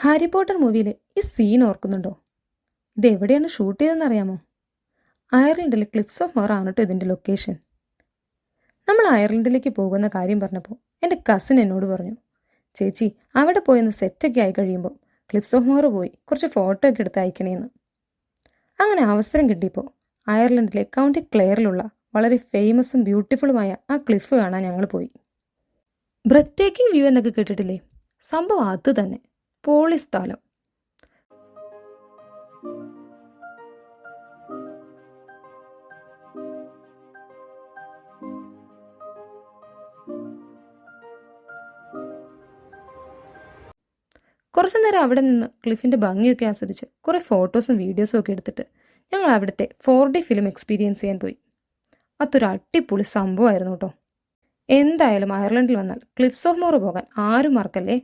Harry Potter മൂവിയിലെ ഈ scene ഓർക്കുന്നുണ്ടോ? ഇത് എവിടെയാണ് ഷൂട്ട് ചെയ്തതെന്ന് അറിയാമോ? അയർലൻഡിലെ ക്ലിഫ്സ് ഓഫ് മോർ ആണ് കേട്ടോ ഇതിൻ്റെ ലൊക്കേഷൻ. നമ്മൾ അയർലൻഡിലേക്ക് പോകുന്ന കാര്യം പറഞ്ഞപ്പോൾ എൻ്റെ കസിൻ എന്നോട് പറഞ്ഞു, ചേച്ചി അവിടെ പോയെന്ന് സെറ്റൊക്കെ ആയി കഴിയുമ്പോൾ ക്ലിഫ്സ് ഓഫ് മോർ പോയി കുറച്ച് ഫോട്ടോ ഒക്കെ എടുത്ത് അയക്കണേന്ന്. അങ്ങനെ അവസരം കിട്ടിയപ്പോൾ അയർലൻഡിലെ കൗണ്ടി ക്ലെയറിലുള്ള വളരെ ഫേമസും ബ്യൂട്ടിഫുള്ളുമായ ആ ക്ലിഫ് കാണാൻ ഞങ്ങൾ പോയി. ബ്രെത്ത് ടേക്കിംഗ് വ്യൂ എന്നൊക്കെ കേട്ടിട്ടില്ലേ? സംഭവം അത് തന്നെ, പോളി സ്ഥലം. കുറച്ചു നേരം അവിടെ നിന്ന് ക്ലിഫിൻ്റെ ഭംഗിയൊക്കെ ആസ്വദിച്ച് കുറേ ഫോട്ടോസും വീഡിയോസും ഒക്കെ എടുത്തിട്ട് ഞങ്ങൾ അവിടുത്തെ 4D ഫിലിം എക്സ്പീരിയൻസ് ചെയ്യാൻ പോയി. അതൊരു അടിപൊളി സംഭവമായിരുന്നു കേട്ടോ. എന്തായാലും അയർലൻഡിൽ വന്നാൽ ക്ലിഫ്സ് ഓഫ് മോർ പോകാൻ ആരും മറക്കല്ലേ.